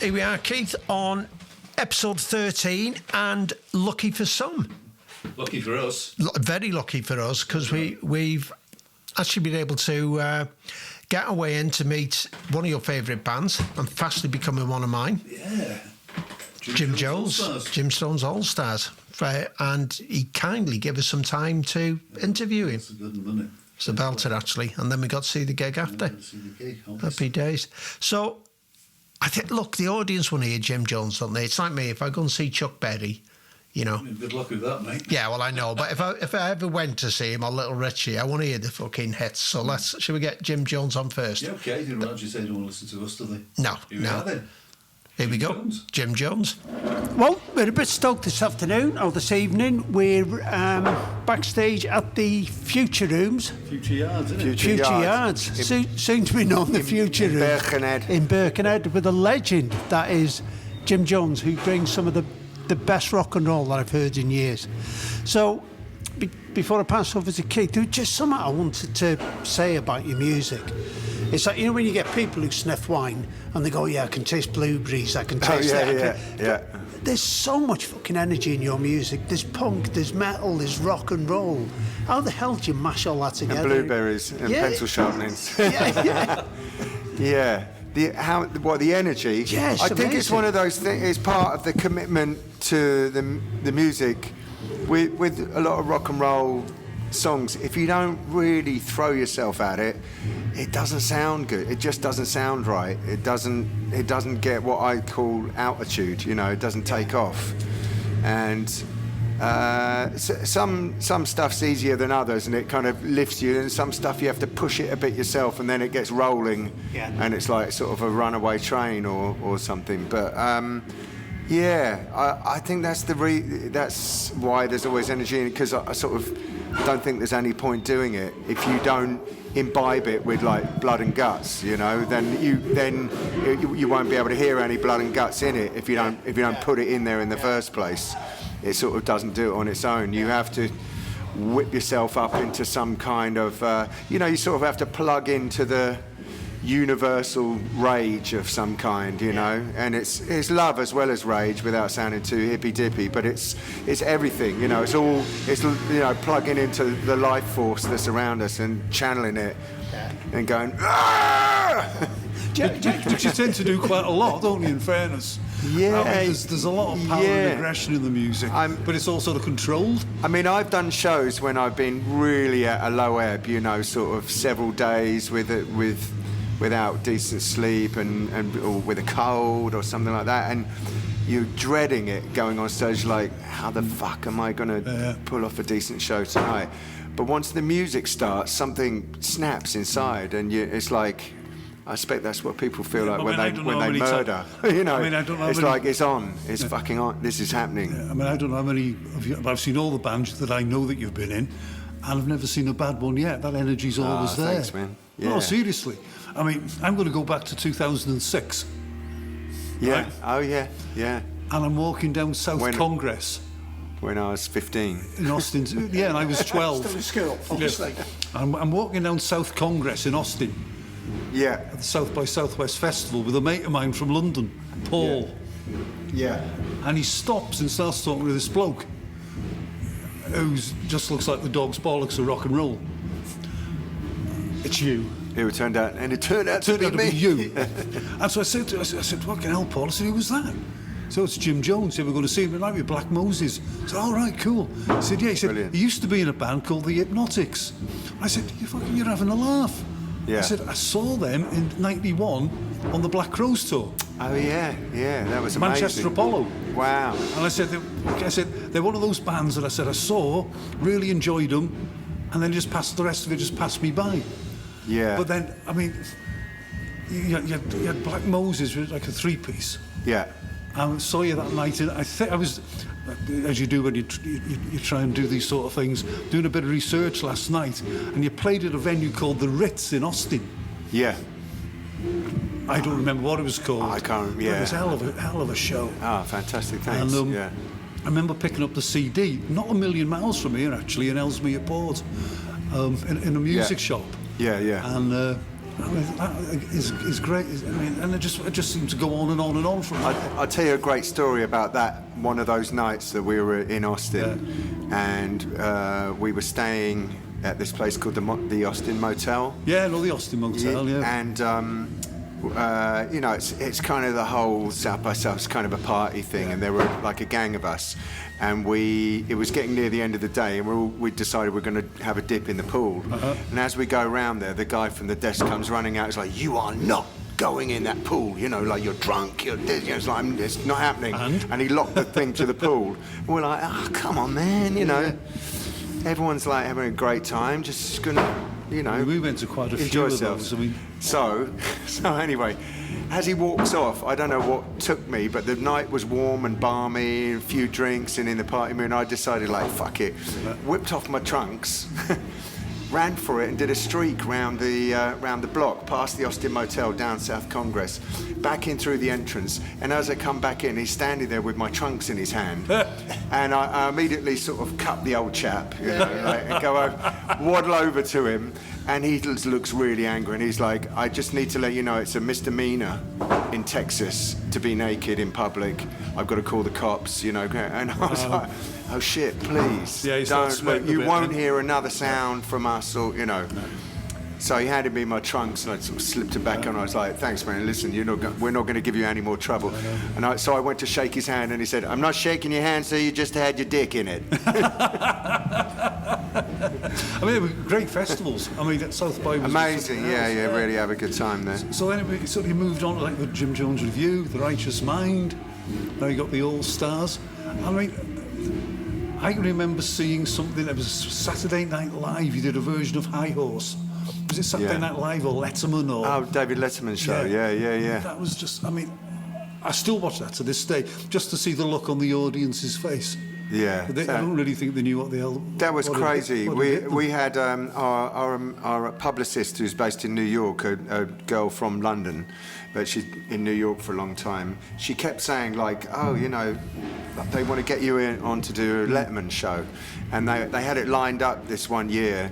Here we are, Keith, on episode 13, and lucky for some. Lucky for us. Very lucky for us, because we've actually been able to get our way in to meet one of your favourite bands, and fastly becoming one of mine. Yeah. Jim Jones, Jim Stone's All-Stars. And he kindly gave us some time to interview him. That's a good one, wasn't it? It's a belter, actually. And then we got to see the gig after. Happy days. So, I think, look, the audience want to hear Jim Jones, don't they? It's like me, if I go and see Chuck Berry, you know. Good luck with that, mate. Yeah, well, I know. But if I ever went to see him or Little Richie, I want to hear the fucking hits. So should we get Jim Jones on first? Yeah, okay. They don't actually say they don't want to listen to us, do they? No, Here we are, then. Here we go. Jim Jones. Well, we're a bit stoked this afternoon, or this evening. We're backstage at the Future Rooms. Future Yards, isn't it? Future Yards. Soon to be known the Future Rooms. Birkenhead. In Birkenhead, with a legend that is Jim Jones, who brings some of the best rock and roll that I've heard in years. So, before I pass over to Keith, there was just something I wanted to say about your music. It's like, you know, when you get people who sniff wine and they go, yeah, I can taste blueberries, I can taste that. Yeah. There's so much fucking energy in your music. There's punk, there's metal, there's rock and roll. How the hell do you mash all that together? And blueberries and pencil sharpenings. Yeah. The energy. Yes, I think it's one of those things. It's part of the commitment to the music. With a lot of rock and roll songs, if you don't really throw yourself at it, it doesn't sound good. It just doesn't sound right. It doesn't get what I call altitude. You know, it doesn't take off. And some stuff's easier than others, and it kind of lifts you. And some stuff you have to push it a bit yourself, and then it gets rolling, and it's like sort of a runaway train or something. But I think that's that's why there's always energy in it, because I sort of don't think there's any point doing it if you don't imbibe it with like blood and guts, you know. Then you won't be able to hear any blood and guts in it if you don't put it in there in the first place. It sort of doesn't do it on its own. You have to whip yourself up into some kind of you sort of have to plug into the universal rage of some kind, you know, and it's love as well as rage, without sounding too hippy dippy, but it's everything, you know. It's plugging into the life force that's around us and channeling it and going Which you tend to do quite a lot, don't you, in fairness? Yeah. I mean, there's a lot of power and aggression in the music, but it's all sort of controlled. I mean, I've done shows when I've been really at a low ebb, you know, sort of several days without decent sleep or with a cold or something like that, and you're dreading it going on stage, like, how the fuck am I going to pull off a decent show tonight? But once the music starts, something snaps inside, and it's like, I expect that's what people feel like when they murder. You know, it's like, it's on, it's fucking on, this is happening. I mean, I don't know how many of you, but I've seen all the bands that I know that you've been in, and I've never seen a bad one yet. That energy's always there. Thanks, man. Yeah. No, seriously. I mean, I'm going to go back to 2006. Yeah. Right? Oh, yeah. Yeah. And I'm walking down South Congress. When I was 15. In Austin. Yeah, and I was 12. Still in school, obviously. I'm walking down South Congress in Austin. Yeah. At the South by Southwest Festival with a mate of mine from London, Paul. Yeah. And he stops and starts talking to this bloke who just looks like the dog's bollocks of rock and roll. It's you. It turned out to be me. You. And so I said, fucking hell, Paul. I said, who was that? So it's Jim Jones. He said, we're going to see him tonight with Black Moses. I said, all right, cool. I said, yeah. He said, Brilliant. He used to be in a band called the Hypnotics. I said, you're having a laugh. Yeah. I said, I saw them in '91 on the Black Crowes tour. Oh, yeah, that was amazing. Manchester Apollo. Wow. And I said, they're one of those bands that I saw, really enjoyed them, and then the rest of it just passed me by. Yeah. But then, I mean, you had Black Moses, like a three-piece. Yeah. I saw you that night, and I think I was, as you do when you try and do these sort of things, doing a bit of research last night, and you played at a venue called the Ritz in Austin. Yeah. I don't remember what it was called. I can't remember, yeah. It was a hell of a show. Ah, fantastic, thanks. And, yeah. I remember picking up the CD, not a million miles from here, actually, in Ellesmere Port, in a music shop. Yeah. And I mean, that is great. I mean, and it just seems to go on and on and on from there. I'll tell you a great story about that. One of those nights that we were in Austin, and we were staying at this place called the Austin Motel. Yeah, no, the Austin Motel. Yeah. And you know, it's kind of the whole South by South's kind of a party thing, and there were like a gang of us, and it was getting near the end of the day, and we decided we're going to have a dip in the pool. And as we go around there, the guy from the desk comes running out. He's like, "You are not going in that pool, you know, like you're drunk, it's like, it's not happening." And he locked the thing to the pool. And we're like, "Oh, come on, man," you know. Everyone's like having a great time, just gonna, you know, we went to quite a few enjoy of ourselves. those. I mean, so anyway, as he walks off, I don't know what took me, but the night was warm and balmy, a few drinks, and in the party mood, I decided, like, fuck it, whipped off my trunks, ran for it, and did a streak round the block, past the Austin Motel, down South Congress, back in through the entrance. And as I come back in, he's standing there with my trunks in his hand, and I immediately sort of cut the old chap, you know, like, and go over, waddle over to him, and he looks really angry, and he's like, "I just need to let you know it's a misdemeanor in Texas to be naked in public. I've got to call the cops," you know. And I was like, "Oh shit, please, don't. Look, you won't hear another sound from us, or you know." No. So he handed me my trunks, and I sort of slipped it back on. I was like, "Thanks, man. Listen, we're not going to give you any more trouble." And so I went to shake his hand, and he said, "I'm not shaking your hand, so you just had your dick in it." I mean, they were great festivals. I mean, at South by was amazing. Yeah, really have a good time there. So anyway, sort of moved on to like the Jim Jones Review, the Righteous Mind. Now you got the All Stars. I mean, I can remember seeing something that was Saturday Night Live. You did a version of High Horse. Was it Saturday Night Live or Letterman or? Oh, David Letterman's show. Yeah. That was just. I mean, I still watch that to this day, just to see the look on the audience's face. Yeah, I don't really think they knew what the hell. That was crazy. We had our publicist who's based in New York, a girl from London, but she's in New York for a long time. She kept saying like, "Oh, you know, they want to get you on to do a Letterman show," and they had it lined up this one year.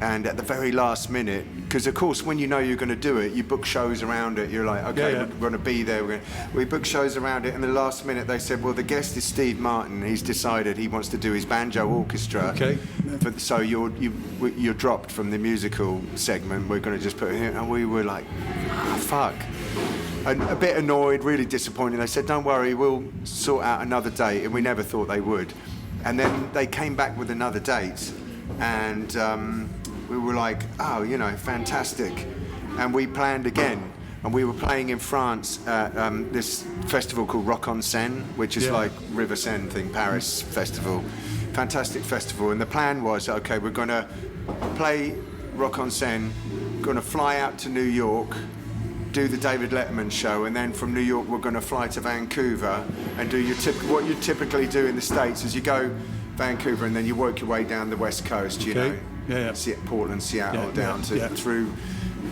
And at the very last minute, because of course when you know you're going to do it, you book shows around it. You're like, okay, we're going to be there. We book shows around it, and the last minute they said, well, the guest is Steve Martin. He's decided he wants to do his banjo orchestra. Okay. So you're dropped from the musical segment. We're going to just put him. And we were like, fuck. And a bit annoyed, really disappointed. They said, don't worry, we'll sort out another date. And we never thought they would. And then they came back with another date, and we were like, oh, you know, fantastic. And we planned again. And we were playing in France at this festival called Rock on Seine, which is like River Seine thing, Paris festival. Fantastic festival. And the plan was, okay, we're going to play Rock on Seine, going to fly out to New York, do the David Letterman show, and then from New York we're going to fly to Vancouver and do what you typically do in the States is you go Vancouver and then you work your way down the West Coast, you know. Portland, Seattle, down to through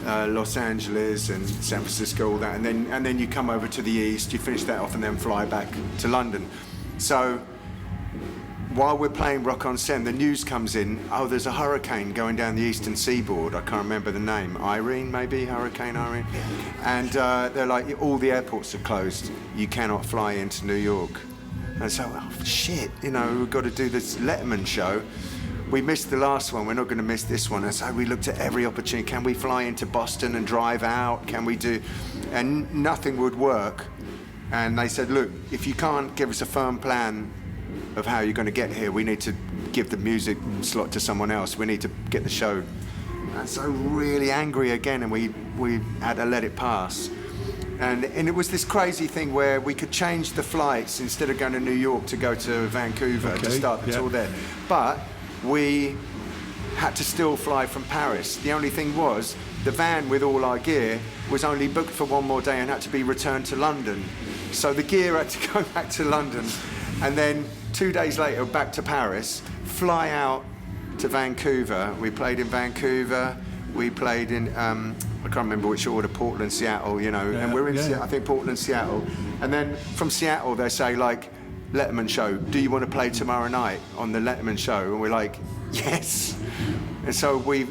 Los Angeles and San Francisco, all that, and then you come over to the east. You finish that off and then fly back to London. So while we're playing Rock on Seine, the news comes in. Oh, there's a hurricane going down the eastern seaboard. I can't remember the name. Irene, maybe Hurricane Irene. And they're like, all the airports are closed. You cannot fly into New York. And so, oh shit, you know, we've got to do this Letterman show. We missed the last one, we're not going to miss this one. And so we looked at every opportunity. Can we fly into Boston and drive out? Can we do... And nothing would work. And they said, look, if you can't give us a firm plan of how you're going to get here, we need to give the music slot to someone else. We need to get the show. And so really angry again, and we had to let it pass. And it was this crazy thing where we could change the flights instead of going to New York to go to Vancouver to start the tour there. But we had to still fly from Paris. The only thing was, the van with all our gear was only booked for one more day and had to be returned to London. So the gear had to go back to London, and then 2 days later back to Paris, fly out to Vancouver. We played in Vancouver, we played in, I can't remember which order, Portland, Seattle, you know, and we're in, I think, Portland, Seattle. And then from Seattle, they say, like, Letterman show, do you want to play tomorrow night on the Letterman show? And we're like, yes. And so we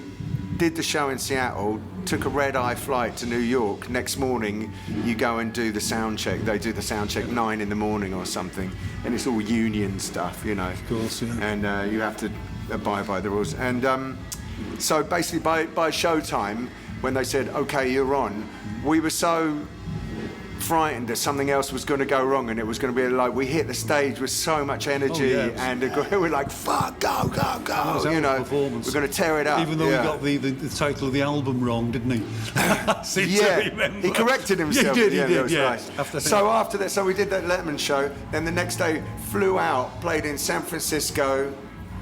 did the show in Seattle, took a red-eye flight to New York. Next morning, you go and do the sound check. They do the sound check 9 in the morning or something, and it's all union stuff, you know. Of course, yeah. And you have to abide by the rules. And so basically, by showtime, when they said, "Okay, you're on," we were so frightened that something else was going to go wrong, and it was going to be like we hit the stage with so much energy, and we're like, "Fuck, go, go, go!" You know, we're going to tear it up. Even though he got the title of the album wrong, didn't he? He corrected himself. Yeah, he did. Nice. After that, so we did that Letterman show. Then the next day, flew out, played in San Francisco,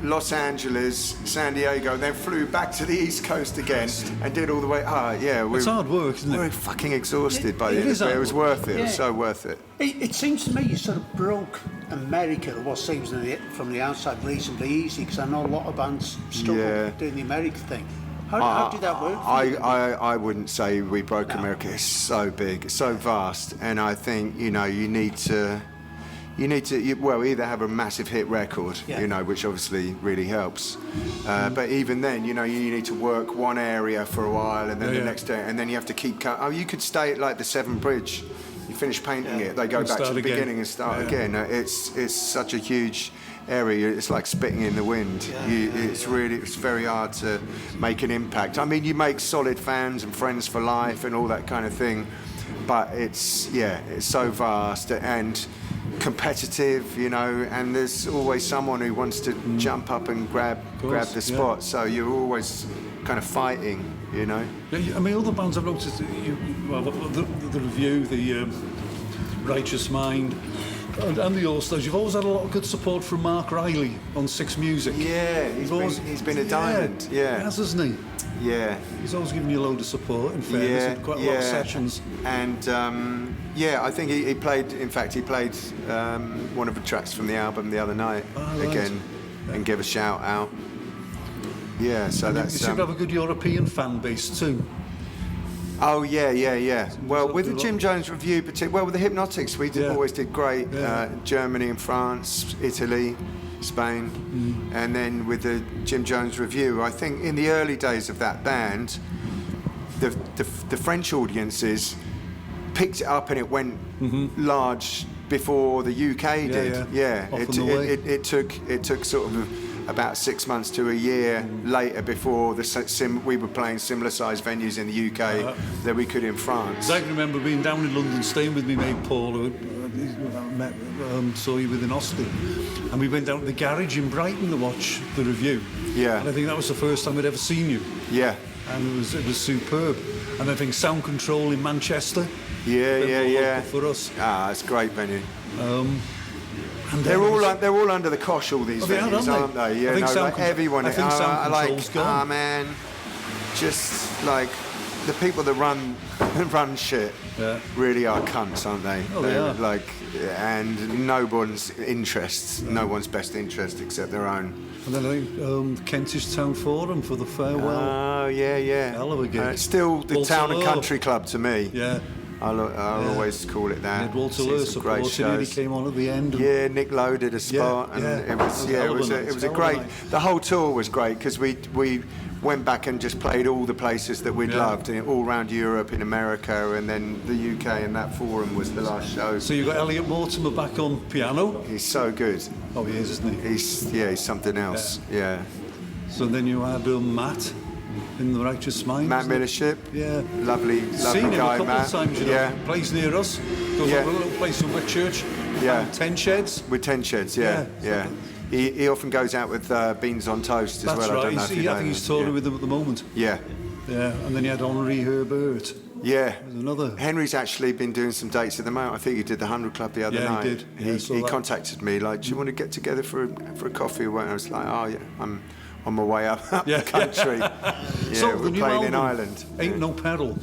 Los Angeles, San Diego, then flew back to the East Coast again and did all the way. It's hard work, isn't it? We're fucking exhausted by the end, but it was worth it. It was so worth it. It seems to me you sort of broke America, what seems from the outside reasonably easy, because I know a lot of bands struggle doing the American thing. How did that work? I wouldn't say we broke America. It's so big, it's so vast, and I think you need to either have a massive hit record, which obviously really helps. But even then, you need to work one area for a while, and then the next day, and then you have to keep. You could stay at like the Severn Bridge. You finish painting it, they go back to the beginning and start again. It's such a huge area. It's like spitting in the wind. It's very hard to make an impact. I mean, you make solid fans and friends for life and all that kind of thing, but it's so vast and competitive, and there's always someone who wants to jump up and grab the spot. So you're always kind of fighting, Yeah, I mean, other bands I've noticed, the Review, the Righteous Mind, and the All-Stars, you've always had a lot of good support from Mark Riley on Six Music. Yeah, he's been a diamond. Yeah, he has, hasn't he? Yeah. He's always given you a load of support, in fairness, quite a lot of sessions. And I think he played one of the tracks from the album the other night again, and gave a shout out. Yeah, so and that's. You seem to have a good European fan base too. Oh yeah. Well, with the Jim Jones Review, with the Hypnotics, we always did great. Germany and France, Italy, Spain, and then with the Jim Jones Review, I think in the early days of that band, the French audiences picked it up and it went large before the UK did. It took sort of about 6 months to a year later before we were playing similar sized venues in the UK that we could in France. I can remember being down in London, staying with me mate Paul, who saw you with in Austin, and we went down to the garage in Brighton to watch the Review. Yeah. And I think that was the first time I'd ever seen you. Yeah. And it was superb. And I think Sound Control in Manchester. Yeah. For us. It's a great venue. And they're all under the cosh, all these venues, aren't they? Yeah, everyone. I think Sound Control's gone. Man, just like the people that run shit really are cunts, aren't they? Oh, they are. Like, and no one's best interest except their own. And then I think Kentish Town Forum for the farewell. Oh yeah. Hell of a gig. Still the Walter Town and Lowe. Country Club to me. Yeah. I'll always call it that. And Walter Lowe supported it. He came on at the end. Yeah, Nick Lowe did a spot, and it was a great. The whole tour was great because we went back and just played all the places that we'd loved, all around Europe, in America, and then the UK, and that forum was the last show. So you got Elliot Mortimer back on piano. He's so good. Oh, he is, isn't he? He's something else. Yeah. So then you had Matt in the Righteous Mind. Matt Millership. Yeah. Lovely Seen him guy, a couple Matt. of times, He plays near us. Goes to a little place in Whitchurch. Yeah. 10 Sheds. With 10 Sheds, yeah. He often goes out with Beans on Toast as That's well. Right. I don't know if you know I think he's touring with them at the moment. Yeah. Yeah. And then you had Henri Herbert. Yeah. There's another. Henry's actually been doing some dates at the moment. I think he did the 100 Club the other night. He did. He contacted me like, "Do you want to get together for a coffee?" And I was like, "Oh yeah, I'm on my way up the country." So we're playing in Ireland. Ain't No Peril.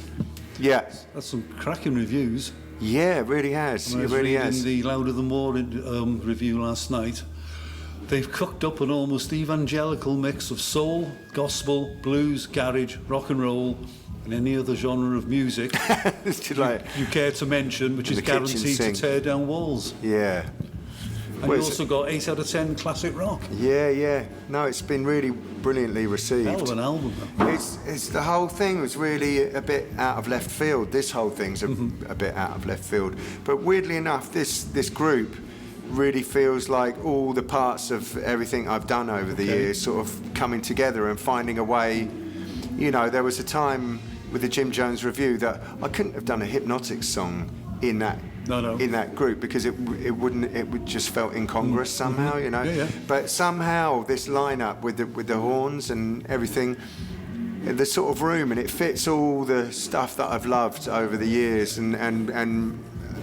Yeah. That's some cracking reviews. Yeah, it really has. It really has. In the Louder Than War review last night, they've cooked up an almost evangelical mix of soul, gospel, blues, garage, rock and roll, and any other genre of music you care to mention, which is guaranteed to tear down walls. Yeah. And you also got 8 out of 10 classic rock. Yeah. No, it's been really brilliantly received. Hell of an album. It's the whole thing was really a bit out of left field. This whole thing's a bit out of left field. But weirdly enough, this group really feels like all the parts of everything I've done over the years sort of coming together and finding a way. You know, there was a time with the Jim Jones Review that I couldn't have done a Hypnotic song in that in that group because it would just felt incongruous somehow, you know. Yeah. But somehow this lineup with the horns and everything, the sort of room, and it fits all the stuff that I've loved over the years and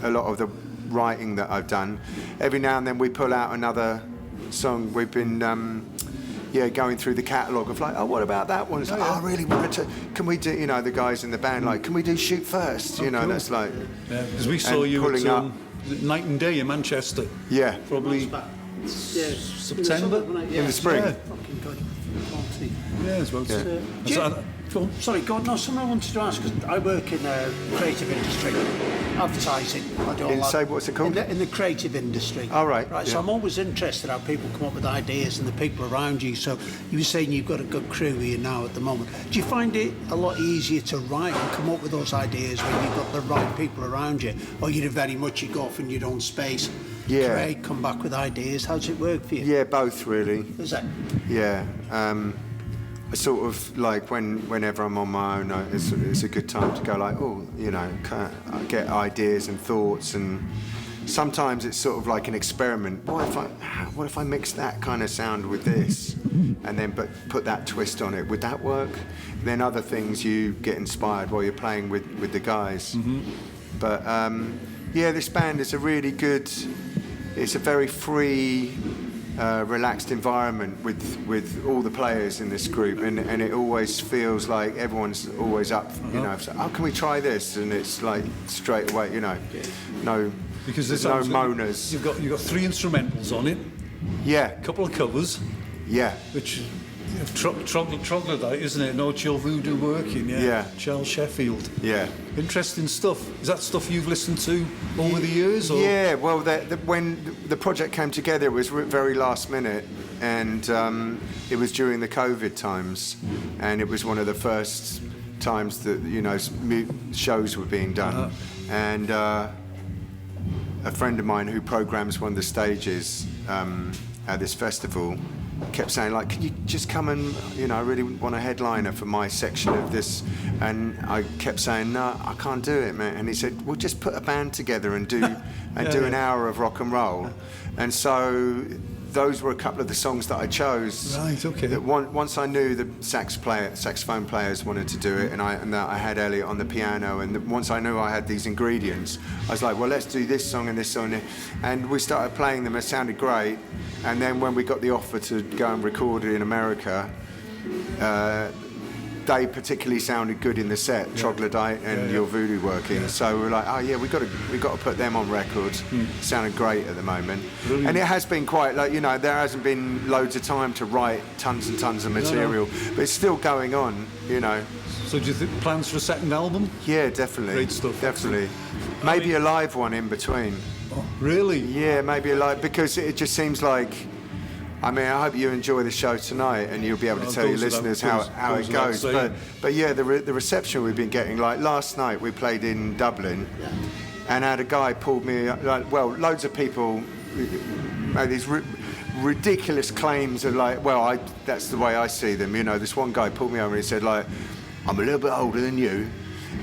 a lot of the writing that I've done. Every now and then we pull out another song. We've been going through the catalogue of like, oh, what about that one? It's like, oh, I really wanted to. Can we do? You know, the guys in the band like, can we do Shoot First? You know, cool. That's like. Yeah, because we saw you at Night and Day in Manchester. Yeah. Probably September. In the spring. Yeah. Fucking good. Yeah, as well. Sorry, God, no, something I wanted to ask, because I work in the creative industry, advertising, I do all that. Say, what's it called? In the creative industry. Oh, right. So I'm always interested how people come up with ideas and the people around you. So you were saying you've got a good crew here now at the moment. Do you find it a lot easier to write and come up with those ideas when you've got the right people around you? Or you very much, you go off in your own space, create, come back with ideas? How does it work for you? Yeah, both really. Is it? Yeah. Sort of like whenever I'm on my own, it's a good time to go like, oh, you know, I get ideas and thoughts, and sometimes it's sort of like an experiment. What if I mix that kind of sound with this, and then put that twist on it? Would that work? Then other things you get inspired while you're playing with the guys. But this band is a really good. It's a very free. Relaxed environment with all the players in this group, and it always feels like everyone's always up, you know. So, can we try this? And it's like straight away, you know, because there's no moaners. You've got 3 instrumentals on it. Yeah. A couple of covers. Yeah. Which troglodyte, isn't it? No Chill Voodoo working. Yeah. Charles Sheffield. Yeah. Interesting stuff. Is that stuff you've listened to over the years? Or? Yeah. Well, when the project came together, it was very last minute, and it was during the COVID times, and it was one of the first times that, you know, shows were being done, and a friend of mine who programs one of the stages at this festival kept saying, like, can you just come and, you know, I really want a headliner for my section of this. And I kept saying, no, I can't do it, man. And he said, well, just put a band together and do an hour of rock and roll. And so those were a couple of the songs that I chose. Right, okay. That once I knew the saxophone players wanted to do it, and that I had Elliot on the piano, and once I knew I had these ingredients, I was like, well, let's do this song and this song. And we started playing them. It sounded great. And then when we got the offer to go and record it in America, they particularly sounded good in the set, Troglodyte and Your Voodoo Working. So we were like, oh yeah, we got to put them on record. Sounded great at the moment. Brilliant. And it has been quite, like, you know, there hasn't been loads of time to write tons and tons of material, but it's still going on, you know. So do you think plans for a second album? Yeah, definitely. Great stuff. Definitely. Maybe a live one in between. Oh, really? Yeah, maybe a live, because it just seems like, I mean, I hope you enjoy the show tonight, and you'll be able to tell your listeners how it goes. But yeah, the reception we've been getting, like last night we played in Dublin, and had a guy pulled me, like, well, loads of people made these ridiculous claims of like, well, that's the way I see them, you know. This one guy pulled me over and he said, like, I'm a little bit older than you.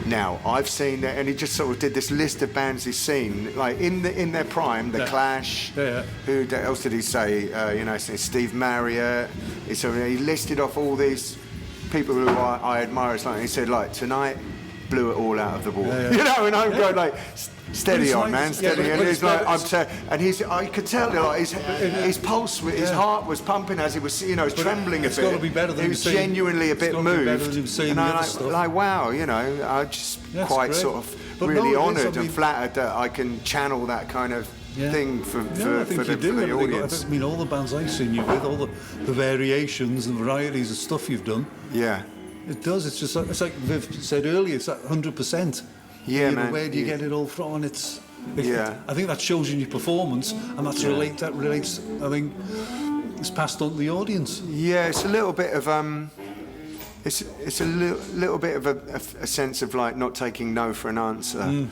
Now, I've seen that, and he just sort of did this list of bands he's seen, like in their prime, The Clash. Who else did he say? You know, Steve Marriott. He listed off all these people who I admire. He said, like, tonight blew it all out of the water. You know, and I'm going like, steady on, man, steady. And he's like, I could tell, like, his pulse, his heart was pumping as he was, you know, was trembling a bit. It's got to be better than he was genuinely a bit moved. And I'm like, wow, you know, I'm just quite sort of really honoured and flattered that I can channel that kind of thing for the audience. I mean, all the bands I've seen you with, all the variations and varieties of stuff you've done. Yeah. It does. It's like Viv said earlier. It's like 100%. Yeah, man. Where do you get it all from? And it's I think that shows in your performance, and that relates. I think it's passed on to the audience. Yeah, it's a little bit of it's a little bit of a sense of like not taking no for an answer.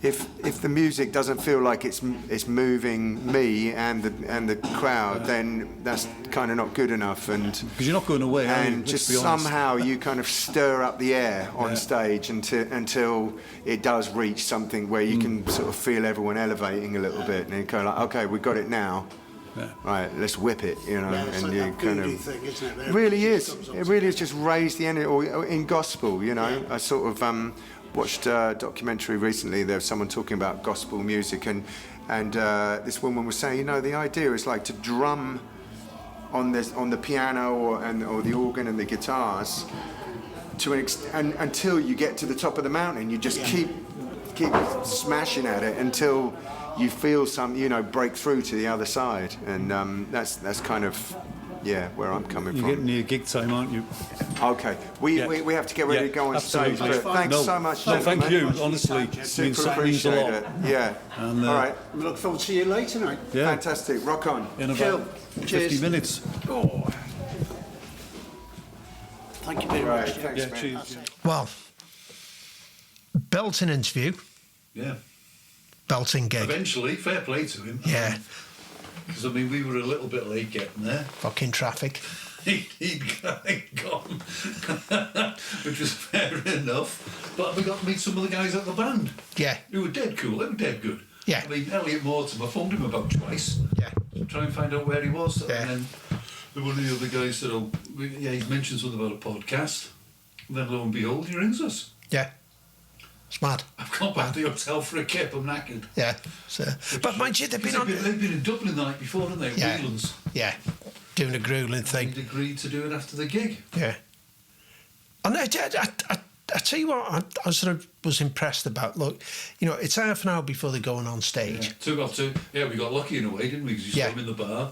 If the music doesn't feel like it's moving me and the crowd, then that's kind of not good enough. And because you're not going away, and just somehow you kind of stir up the air on stage until it does reach something where you can sort of feel everyone elevating a little bit, and you're kind of like, okay, we got it now. Yeah. Right, let's whip it, you know, It's and like you that kind voodoo of. thing, isn't it? It really is. It really is just raise the energy. Or in gospel, you know, I sort of watched a documentary recently. There was someone talking about gospel music, and this woman was saying, you know, the idea is like to drum on the piano or the organ and the guitars to an extent, until you get to the top of the mountain. You just keep smashing at it until you feel some, you know, break through to the other side, and that's kind of where I'm coming from. You're getting near gig time, aren't you? Okay, we have to get ready to go on stage. But thanks so much. No, thank you. Gentlemen. Honestly, Super means a appreciate lot. it. Yeah. And, all right. We look forward to see you later tonight. Yeah. Fantastic. Rock on. In about 50 minutes. Oh. Thank you very Right. much. Thanks, Yeah, man. cheers. Well, belting interview, Yeah. belting gig. Eventually, fair play to him. Yeah, Because, I mean, we were a little bit late getting there. fucking traffic. He'd gone, which was fair enough. But we got to meet some of the guys at the band. Yeah, Who were dead cool. They were dead good. Yeah. I mean, Elliot Mortimer, I phoned him about twice. yeah, To try and find out where he was. Yeah. And then one of the other guys said, oh, he's mentioned something about a podcast. And then lo and behold, he rings us. yeah. It's mad. I've gone back to the hotel for a kip. I'm knackered. Yeah. So, but mind you, they've been on. They've been in Dublin the night before, haven't they? Yeah. Whelan's. Yeah, doing a grueling thing. They'd agreed to do it after the gig. Yeah. And I tell you what, I sort of was impressed about. Look, you know, it's half an hour before they're going on stage. We got lucky in a way, didn't we? Because you Yeah. saw him in the bar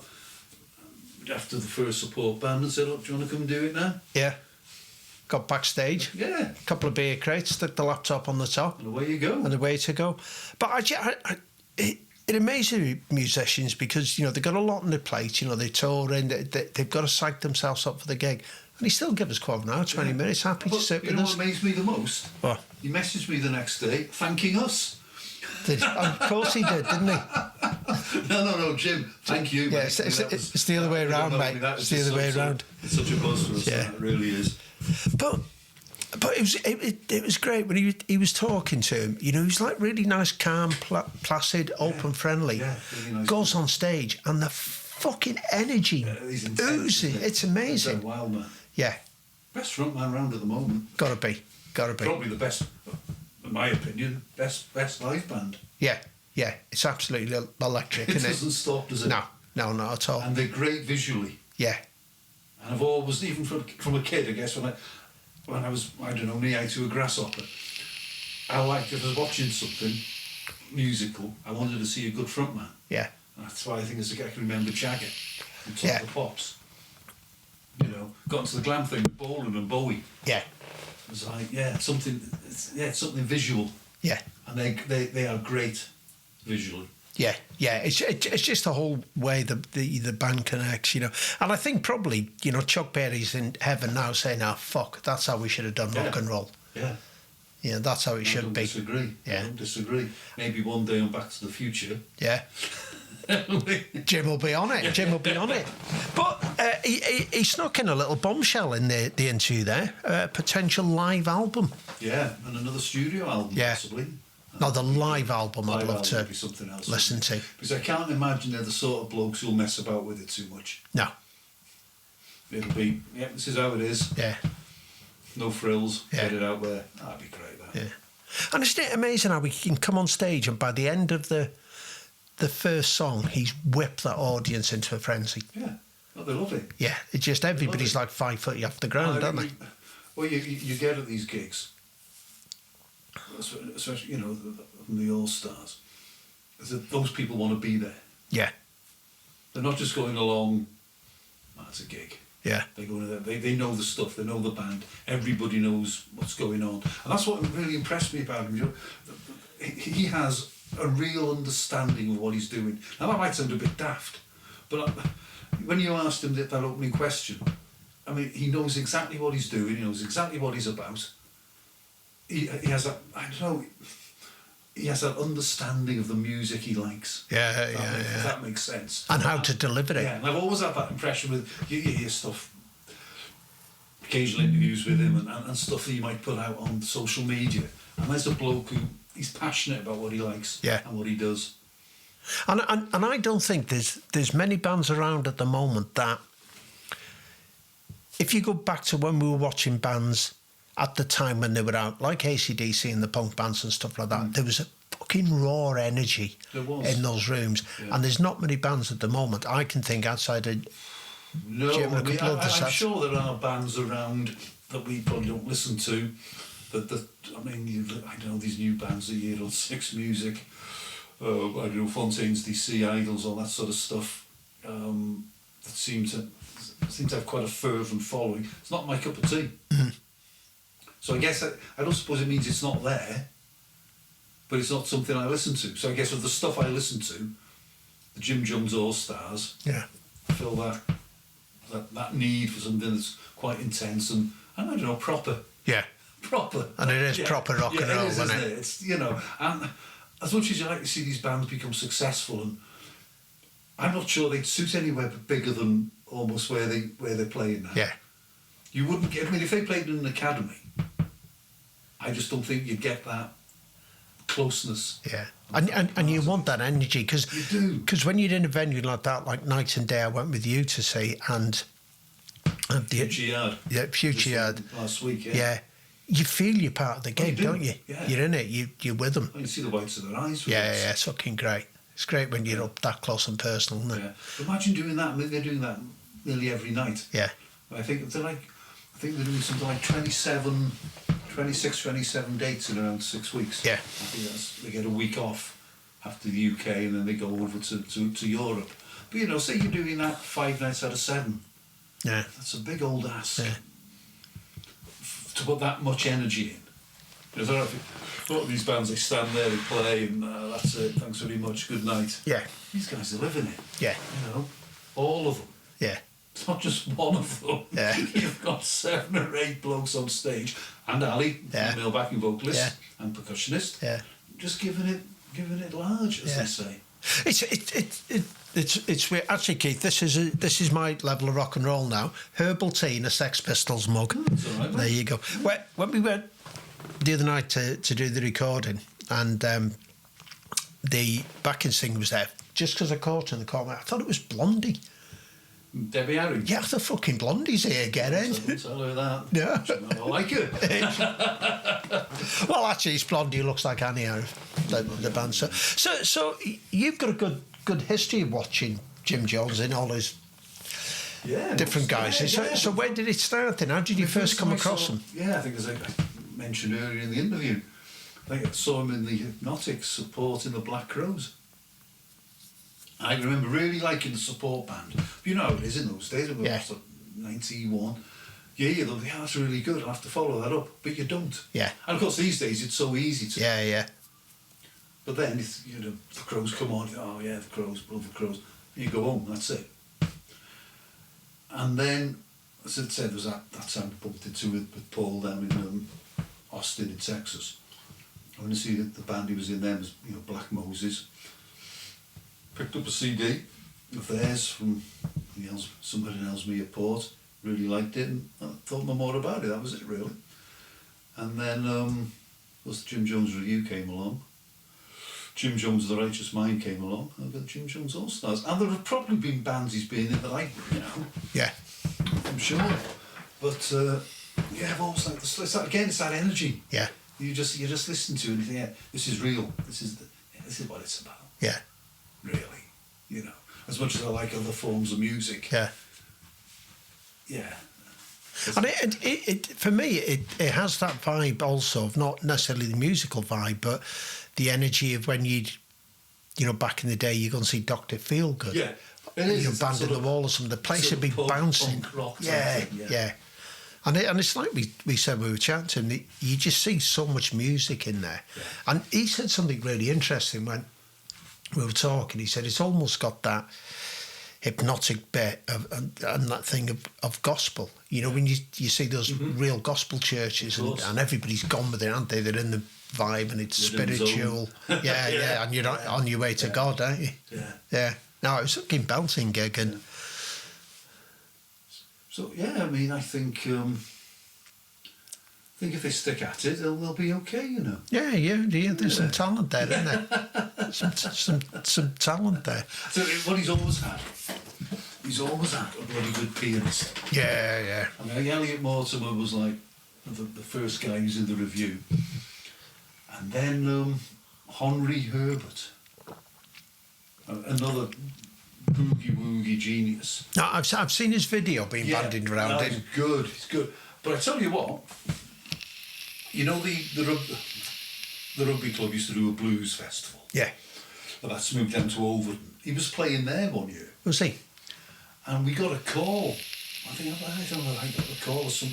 after the first support band and said, look, do you want to come do it now? Yeah. Got backstage. Yeah. A couple of beer crates, stuck the laptop on the top, And away you go. and away to go. But it amazes musicians because, you know, they've got a lot on their plate. You know, they're touring, they've got to psych themselves up for the gig. And he still give us 12 now, 20 minutes, happy to But sit you with know us. what amazed me the most? What? He messaged me the next day thanking us. Of course he did, didn't he? No, Jim, thank you. Yeah, mate. it's the other way around, mate. It's the other way around. It's such a buzz for us. Yeah. It really is. But it was great when he was talking to him. You know, he was like really nice, calm, placid, open, friendly. Yeah, really nice. Goes on stage and the fucking energy He's intense, oozing. isn't it? It's amazing. He's a wild man. Yeah, Best front man round at the moment. gotta be. Probably the best, in my opinion, best live band. Yeah. It's absolutely electric, It isn't doesn't it? stop, does it? No, not at all. And they're great visually. Yeah, And I've always, even from a kid, I guess, when I was, I don't know, knee-high to a grasshopper, I liked, if I was watching something musical, I wanted to see a good frontman. yeah, And that's why I think I can remember Jagger and Top Yeah. of the Pops. You know, got into the glam thing with Bolan and Bowie. yeah, It was like, it's something visual. yeah. And they are great visually. Yeah. It's just the whole way the band connects, you know. And I think probably, you know, Chuck Berry's in heaven now saying, "Oh fuck, that's how we should have done rock and roll." Yeah. Yeah, that's how it I should don't be. disagree. Yeah. I don't disagree. Maybe one day on Back to the Future. Yeah. Jim will be on it. But he snuck in a little bombshell in the interview there. A potential live album. Yeah, and another studio album Yeah. possibly. No, the live album I'd Live love album to would be something else, listen to. Because I can't imagine they're the sort of blokes who'll mess about with it too much. No. It'll be, this is how it is. Yeah. No frills. Yeah. Get it out there. That'd be great. That. Yeah. And isn't it amazing how he can come on stage and by the end of the first song, he's whipped that audience into a frenzy. Yeah. Oh, they're lovely. Yeah, it's just everybody's like 5 foot off the ground, aren't they? Well, you get at these gigs, especially, you know, the All-Stars, is that those people want to be there. Yeah, They're not just going along, it's a gig. yeah, They go in there, they know the stuff, they know the band, everybody knows what's going on. And that's what really impressed me about him. You know, he has a real understanding of what he's doing. Now that might sound a bit daft, but when you asked him that opening question, I mean, he knows exactly what he's doing. He knows exactly what he's about. He has that, I don't know, he has that understanding of the music he likes. If that makes sense. And how to deliver it. Yeah, and I've always had that impression with, you hear stuff, occasional interviews with him and stuff that he might put out on social media. And there's a bloke who, he's passionate about what he likes and what he does. And I don't think there's many bands around at the moment that, if you go back to when we were watching bands at the time when they were out, like AC/DC and the punk bands and stuff like that, there was a fucking raw energy in those rooms. Yeah. And there's not many bands at the moment I can think outside of Jim and a couple of the I'm sets. sure there are bands around that we probably don't listen to. I don't know, these new bands that you hear on Six Music, I don't know, Fontaine's DC, Idols, all that sort of stuff, that seem to have quite a fervent following. It's not my cup of tea. So I guess I don't suppose it means it's not there, but it's not something I listen to. So I guess with the stuff I listen to, the Jim Jones All Stars, I feel that need for something that's quite intense and I don't know, proper. Yeah. Proper. And it is proper rock and roll, isn't it? It's, you know, and as much as you like to see these bands become successful, and I'm not sure they'd suit anywhere but bigger than almost where they're playing now. Yeah. You wouldn't get, I mean, if they played in an academy, I just don't think you'd get that closeness. Yeah. And you want that energy, because when you're in a venue like that, like Night and Day I went with you to see, and Future Yard. Yeah, Future Yard. Last week, Yeah. You feel you're part of the gig, don't you? Yeah. You're in it, you're with them. You can see the whites of their eyes. Yeah, it's fucking great. It's great when you're up that close and personal, isn't it? Yeah. Imagine doing that. I mean, they're doing that nearly every night. Yeah. I think they're doing something like 26, 27 dates in around 6 weeks. Yeah. I think they get a week off after the UK and then they go over to Europe. But you know, say you're doing that 5 nights out of 7. Yeah. That's a big old ask. Yeah. To put that much energy in. You know, a lot of these bands, they stand there, they play, and that's it, thanks very much, good night. Yeah. These guys are living it. Yeah. You know, all of them. Yeah. It's not just one of them. Yeah. You've got 7 or 8 blokes on stage, and Ali, female backing vocalist and percussionist, just giving it large, as they say. It's weird. Actually, Keith, this is my level of rock and roll now. Herbal tea in a Sex Pistols mug. That's all right, there you go. When we went the other night to do the recording, and the backing singer was there, just because I caught her in the corner, I thought it was Blondie. Debbie Harry. Yeah, the fucking Blondie's here, get in. Don't tell her that. Yeah. I don't like her. Well, actually, it's Blondie who looks like Annie out of the band. So you've got a good history of watching Jim Jones in all his different guys. So where did it start then? How did you first come across him? Yeah, I think as I mentioned earlier in the interview, I saw him in the Hypnotics supporting the Black Crowes. I remember really liking the support band. You know how it is in those days, it was 91. Yeah, that's really good, I'll have to follow that up. But you don't. Yeah. And of course these days it's so easy to. Yeah. But then, the Crows come on, oh yeah, the Crows, love the Crows. You go home, that's it. And then, as I said, there was that time I bumped into with Paul down in Austin in Texas. I went to see the band he was in then was, Black Moses. Picked up a CD of theirs from somebody in Ellesmere Port. Really liked it and I thought no more about it. That was it really. And then was Jim Jones Review came along. Jim Jones The Righteous Mind came along. I've got Jim Jones All Stars. And there have probably been bands he's been in that I'm sure. But I've always liked it's that energy. Yeah. You just listen to it and you think, yeah, this is real. This is what it's about. Yeah. Really, as much as I like other forms of music. Yeah. Yeah. And it for me, it has that vibe also of not necessarily the musical vibe, but the energy of when back in the day, you go and see Dr. Feelgood. Yeah. It is. Band on the Wall or something. The place would be punk bouncing. rock Yeah. thing, yeah. And it's like we said we were chatting, you just see so much music in there. Yeah. And he said something really interesting when we were talking. He said it's almost got that hypnotic bit and that thing of gospel. You know, when you see those real gospel churches and everybody's gone with it, aren't they? They're in the vibe and it's spiritual. Yeah, and you're on your way to God, aren't you? Yeah. No, it was a fucking belting gig. And so, I mean, I think if they stick at it, they'll be okay, you know. Yeah. There's some talent there, isn't there? some talent there. So what he's always had a bloody good pianist. Yeah. I mean, Elliot Mortimer was like the first guy who's in the review, and then Henry Herbert, another boogie woogie genius. No, I've seen his video being bandied around. No, he's good. But I tell you what, you know the rugby club used to do a blues festival. Yeah. Well, that's moved down to Overton. He was playing there one year. Was he? And we got a call. I don't know how I got the call or some.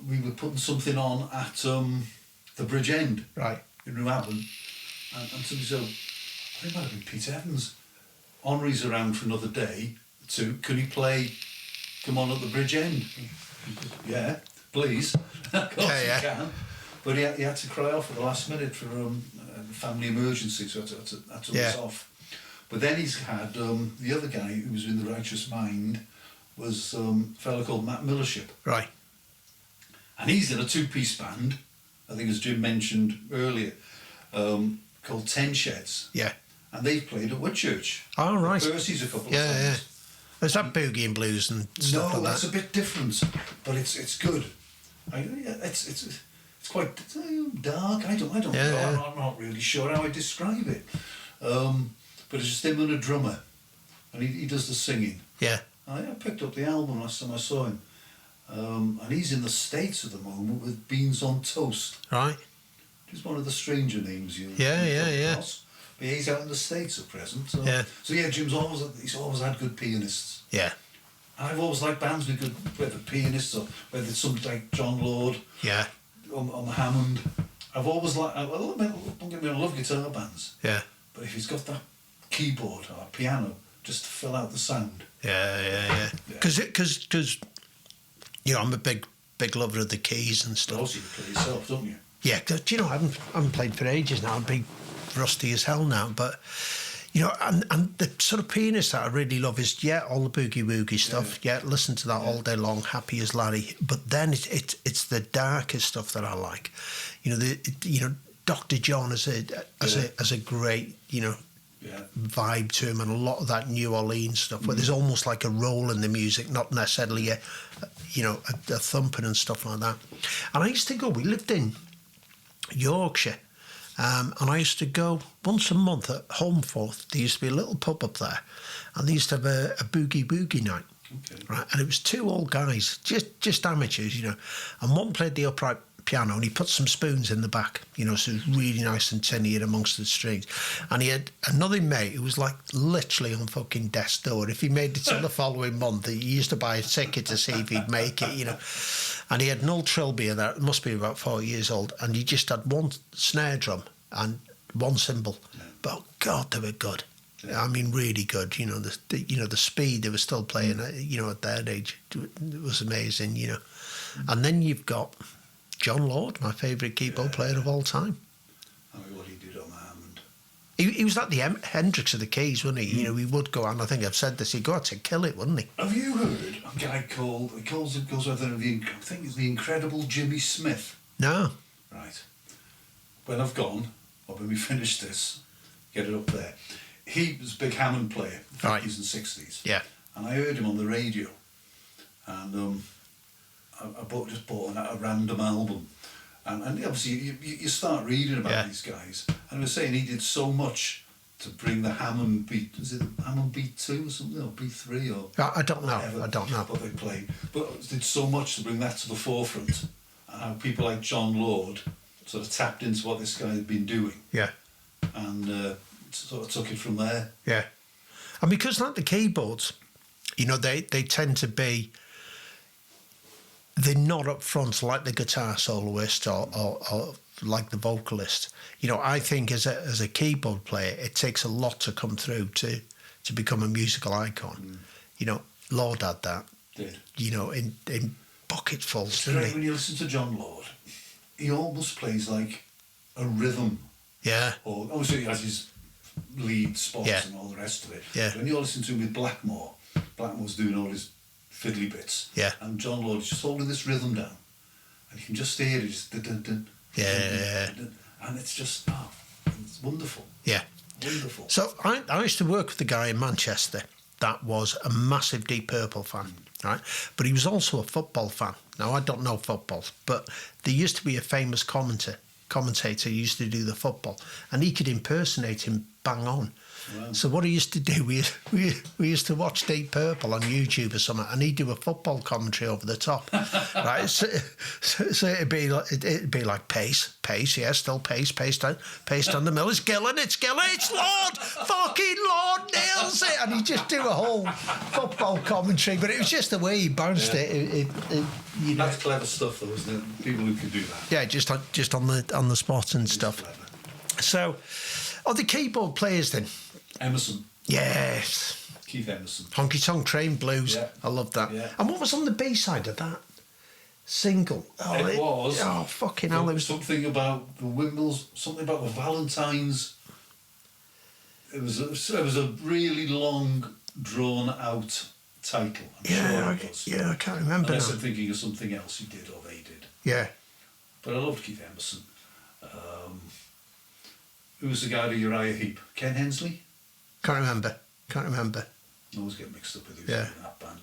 We were putting something on at the Bridge End. Right. In Rwabon. And somebody said, I think it might have been Pete Evans. Henry's around for another day, too. Can he play Come On at the Bridge End? Yeah, please. Of course he can. But he had to cry off at the last minute for a family emergency, so I had to miss off. But then he's had the other guy who was in The Righteous Mind was a fellow called Matt Millership. Right. And he's in a two-piece band, I think as Jim mentioned earlier, called Ten Sheds. Yeah. And they've played at Woodchurch. Oh, right. Percy's a couple of times. Yeah. Is that boogie and blues and stuff like that? No, that's a bit different, but it's good. It's quite dark. I don't know. I'm not really sure how I describe it. But it's just him and a drummer, and he does the singing. Yeah. I picked up the album last time I saw him, and he's in the States at the moment with Beans on Toast. Right. Which is one of the stranger names you'll Yeah. But he's out in the States at present. So Jim's he's always had good pianists. Yeah. I've always liked bands with good, whether pianists or whether it's something like John Lord. Yeah. On the Hammond. I've always liked. Don't get me wrong, I love guitar bands. Yeah. But if he's got that keyboard or piano just to fill out the sound. Yeah. Because I'm a big lover of the keys and stuff. Also, you play yourself, don't you? Yeah. Do you know, I haven't played for ages now. I'm big rusty as hell now, but you know, and the sort of pianist that I really love is all the boogie woogie stuff. Listen to that all day long, happy as Larry. But then it's the darker stuff that I like. You know, Dr. John has a great vibe to him, and a lot of that New Orleans stuff where there's almost like a roll in the music, not necessarily a thumping and stuff like that. And I used to go. We lived in Yorkshire. And I used to go once a month at Holmforth. There used to be a little pub up there, and they used to have a boogie woogie night. Okay. Right, and it was two old guys, just amateurs, you know, and one played the upright piano and he put some spoons in the back, you know, so it was really nice and tinny in amongst the strings. And he had another mate who was like literally on fucking death's door. If he made it till the following month, he used to buy a ticket to see if he'd make it, you know. And he had an old Trilby there, it must be about 40 years old, and he just had one snare drum and one cymbal. Yeah. But God, they were good. Yeah. I mean, really good. You know, the speed they were still playing. You know, at that age, it was amazing. You know, and then you've got John Lord, my favourite keyboard player of all time. I mean, what he did on the Hammond. He was like the Hendrix of the keys, wasn't he? You know, he would go on. I think I've said this. He'd go out to kill it, wouldn't he? Have you heard a guy called? He goes by the name of I think it's the Incredible Jimmy Smith. No. Right. When I've gone, or when we finish this, get it up there. He was a big Hammond player, 50s and 60s. Yeah. And I heard him on the radio, and I just bought a random album, and obviously you start reading about these guys, and I was saying he did so much to bring the Hammond beat. Was it Hammond beat 2 or something, or beat 3 or? I don't know. I don't know what they played, but did so much to bring that to the forefront, and how people like John Lord sort of tapped into what this guy had been doing. Yeah. And sort of took it from there. Yeah. And because like the keyboards, you know, they tend to be they're not up front like the guitar soloist or like the vocalist. You know, I think as a keyboard player, it takes a lot to come through to become a musical icon. You know, Lord had that. Did. You know, in bucketfuls, It's didn't great he? when you listen to John Lord. He almost plays like a rhythm. Yeah, Or obviously he has his lead spots Yeah. and all the rest of it. Yeah. When you're listening to him with Blackmore's doing all his fiddly bits. Yeah. And John Lord's just holding this rhythm down. And you can just hear it, just dun, dun, dun, Yeah. dun, dun, and it's just, it's wonderful. yeah. Wonderful. So I used to work with a guy in Manchester that was a massive Deep Purple fan, right? But he was also a football fan. Now, I don't know football, but there used to be a famous commentator who used to do the football, and he could impersonate him bang on. Wow. So what he used to do, we used to watch Deep Purple on YouTube or something, and he'd do a football commentary over the top, right? So it'd be like pace, yeah, still pace down the middle. It's Gillen, it's Lord, fucking Lord nails it, and he'd just do a whole football commentary. But it was just the way he bounced it. You know, That's clever stuff, though, isn't it? People who can do that. yeah, just on the spot and It's stuff. clever. So, the keyboard players then. Emerson, Yes. Keith Emerson. Honky Tonk Train Blues. Yeah. I love that. Yeah. And what was on the B-side of that single? It was. Oh, fucking hell. There It was was, something about the Wimbles, something about the Valentines. It was a really long, drawn-out title. I'm sure it was. I can't remember Unless now. I'm thinking of something else he did or they did. Yeah. But I loved Keith Emerson. Who was the guy to Uriah Heep? Ken Hensley? Can't remember. I always get mixed up with who's Yeah. in that band.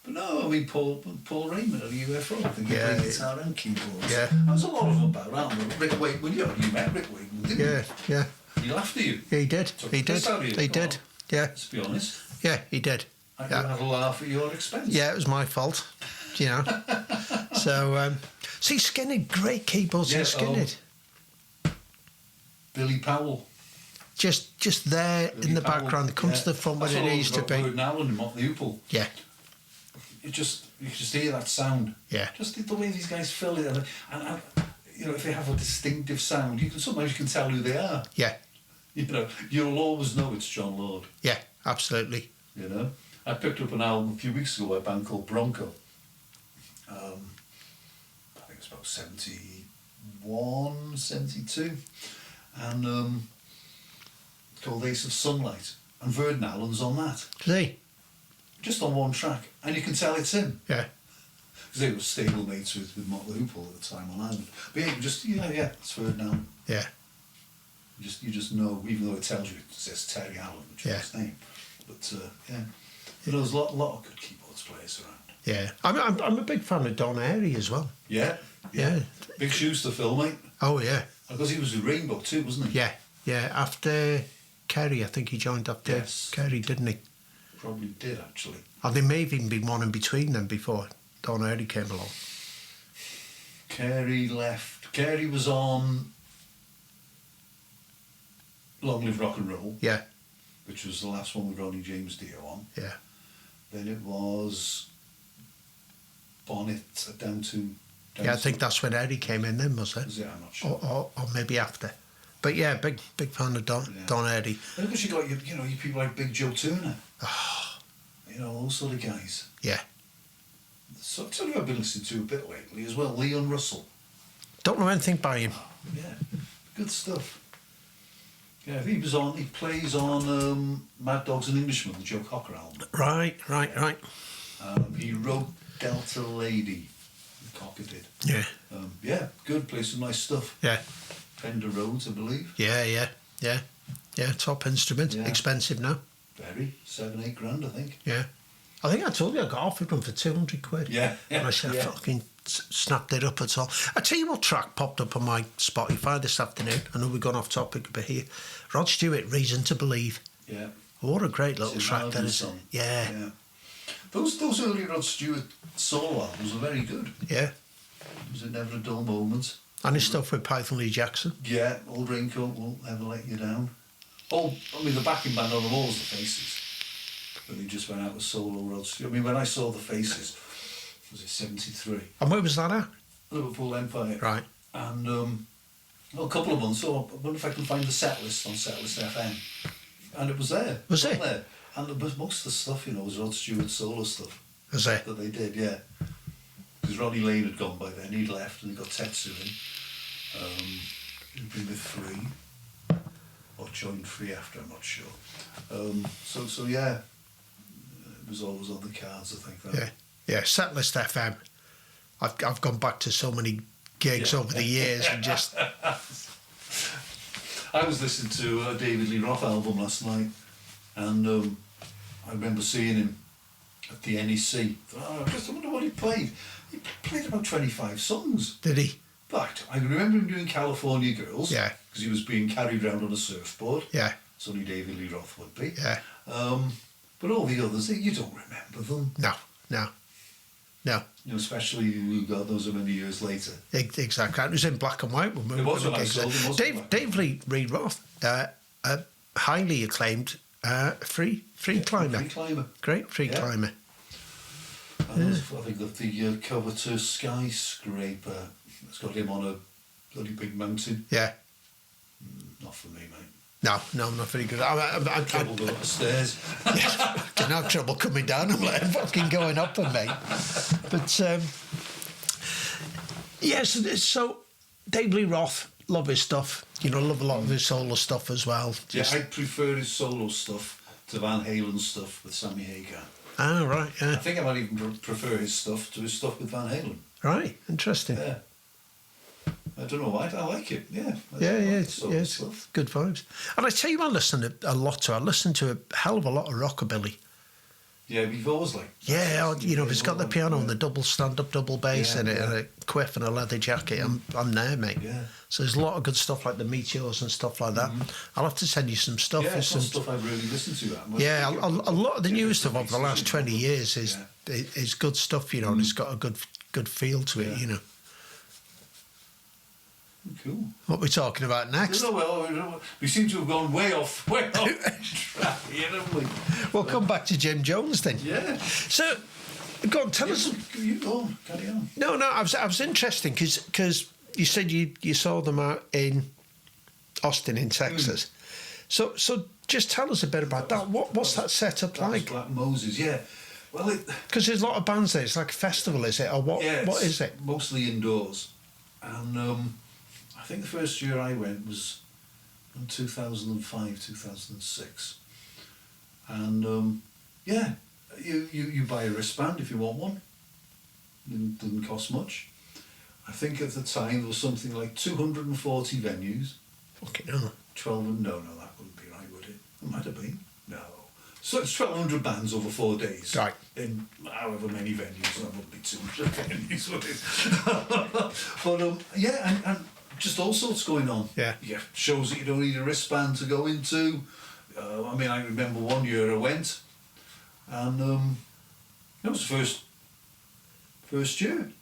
But no, I mean, Paul Raymond of the UFO. I think he Yeah. played guitar and keyboards. Yeah. There's a lot of them about, aren't there? Rick Wakeman, you met Rick Wakeman, didn't you? Yeah. He laughed at you. Yeah, he did. Took He the piss did. out of you. He Come did. on. Yeah. Let's be honest. Yeah, he did. I Yeah. had a laugh at your expense. Yeah, it was my fault. You know. So, see, Skinhead, great keyboards in Skinhead. Billy Powell. Just there Billy in the Powell, background, come to the front when That's it what I needs love to about be. Bird Allen and Motley Hoople. Yeah. You just hear that sound. Yeah. Just the way these guys fill it, and you know, if they have a distinctive sound, sometimes you can tell who they are. Yeah. You know, you'll always know it's John Lord. Yeah, absolutely. You know, I picked up an album a few weeks ago by a band called Bronco. I think it's about 71, 72, and it's called Ace of Sunlight, and Verdon Allen's on that, See? just on one track, and you can tell it's him. Yeah. Because they were stable mates with Motley Hoople at the time on Island. But yeah, it's Verdon Allen. Yeah. You just know, even though it tells you it says Terry Allen, which Yeah. is his name. But but there's a lot of good keyboards players around. Yeah. I'm a big fan of Don Airy as well. Yeah. Yeah. Big shoes to fill, mate. Oh, yeah. Because he was with Rainbow too, wasn't he? Yeah. Yeah. After Kerry, I think he joined after Yes. Kerry, didn't he? Probably did, actually. Or there may have even been one in between them before Don Airy came along. Carey left. Carey was on Long Live Rock and Roll, Yeah. which was the last one with Ronnie James Dio on. Yeah. Then it was Bonnet down to... Yeah, I think that's when Eddie came in then, was it? Was it? I'm not sure. Or maybe after. But yeah, big fan of Don Eddie. And because you got you people like Big Joe Turner. You know, those sort of guys. Yeah. So I've been listening to a bit lately as well. Leon Russell. Don't know anything by him. Yeah, good stuff. Yeah, he plays on Mad Dogs and Englishmen, the Joe Cocker album. Right. He wrote Delta Lady, Cocker did. Yeah. Yeah, good, plays some nice stuff. Yeah. Fender Rhodes, I believe. Yeah. Top instrument. Yeah. Expensive now. Very, 7-8 grand, I think. Yeah. I think I told you I got offered one for 200 quid. Yeah. And I said, Yeah. fucking snapped it up at all. I tell you what track popped up on my Spotify this afternoon. I know we've gone off topic a bit here. Rod Stewart, Reason to Believe. Yeah. What a great little It's a track that marvellous is. song. Yeah. Those early Rod Stewart solo albums were very good. Yeah. Was it Never a Dull Moment? And his stuff with Python Lee Jackson. Yeah, Old Raincoat Won't Ever Let You Down. Oh, I mean, the backing band on them all was the Faces. But they just went out with solo Rod Stewart. I mean, when I saw the Faces, was it 73? And where was that at? Liverpool Empire. Right. And well, a couple of months, so I wonder if I can find the set list on Setlist FM. And it was there. Was on it? There. And most of the stuff, was Rod Stewart's solo stuff. Was it? That they did, yeah. Because Ronnie Lane had gone by then, he'd left, and he got Tetsu in. He'd been with Free, or joined Free after, I'm not sure. So yeah, it was always on the cards, I think. That. Yeah. Setlist FM. I've gone back to so many gigs over the years and just... I was listening to a David Lee Roth album last night, and I remember seeing him at the NEC. I just wonder what he played. He played about 25 songs. Did he? But I remember him doing California Girls. Yeah. Because he was being carried around on a surfboard. Yeah. As only David Lee Roth would be. Yeah. But all the others, you don't remember them. No. Especially God knows how many years later. Exactly. It was in black and white. When It was when when I gigs saw them, there. wasn't it? Dave Lee Roth, highly acclaimed free climber. Free climber. Great free Yeah. climber. And I think that the cover to Skyscraper, it's got him on a bloody big mountain. Yeah. Not for me, mate. No, I'm not very good. I Trouble going up the stairs. don't have trouble coming down. I'm like fucking going up them, mate. But yes, so Dave Lee Roth, love his stuff. Love a lot of his solo stuff as well. I prefer his solo stuff to Van Halen stuff with Sammy Hagar. Ah, right, I yeah. think I might even prefer his stuff to his stuff with Van Halen. Right, interesting. Yeah. I don't know why, I like it, yeah. It's Stuff. good vibes. And I tell you, I listen a lot to. I listen to a hell of a lot of rockabilly. Yeah, we've always like... Yeah, if it's got the piano and the double stand-up double bass Yeah, in it yeah. and a quiff and a leather jacket, I'm there, mate. Yeah. So there's a lot of good stuff like the Meteors and stuff like that. I'll have to send you some stuff. Yeah, There's it's not some, stuff I've really listened to that much. yeah, a lot of the new stuff over the last 20 years is Yeah. is good stuff, and it's got a good feel to it, Yeah. Cool. What we're talking about next? Well, we seem to have gone way off track here, haven't we? We'll come back to Jim Jones then. Yeah. So, go on, tell us. You go on, carry on. No, I was interesting because you said you saw them out in Austin in Texas. So just tell us a bit about that. What's that setup That was like? Black Moses, yeah. Well, Because there's a lot of bands there. It's like a festival, is it? Or what? yeah, What it's is it? mostly indoors. And I think the first year I went was in 2005, 2006. And yeah, you buy a wristband if you want one. It didn't cost much. I think at the time there was something like 240 venues. Fucking hell. 12, no, that wouldn't be right, would it? It might have been. No. So it's 1,200 bands over 4 days. Right. In however many venues. That wouldn't be 200 venues, would it? But yeah, and just all sorts going on. Yeah. Yeah, shows that you don't need a wristband to go into. I remember one year I went, and it was the first year.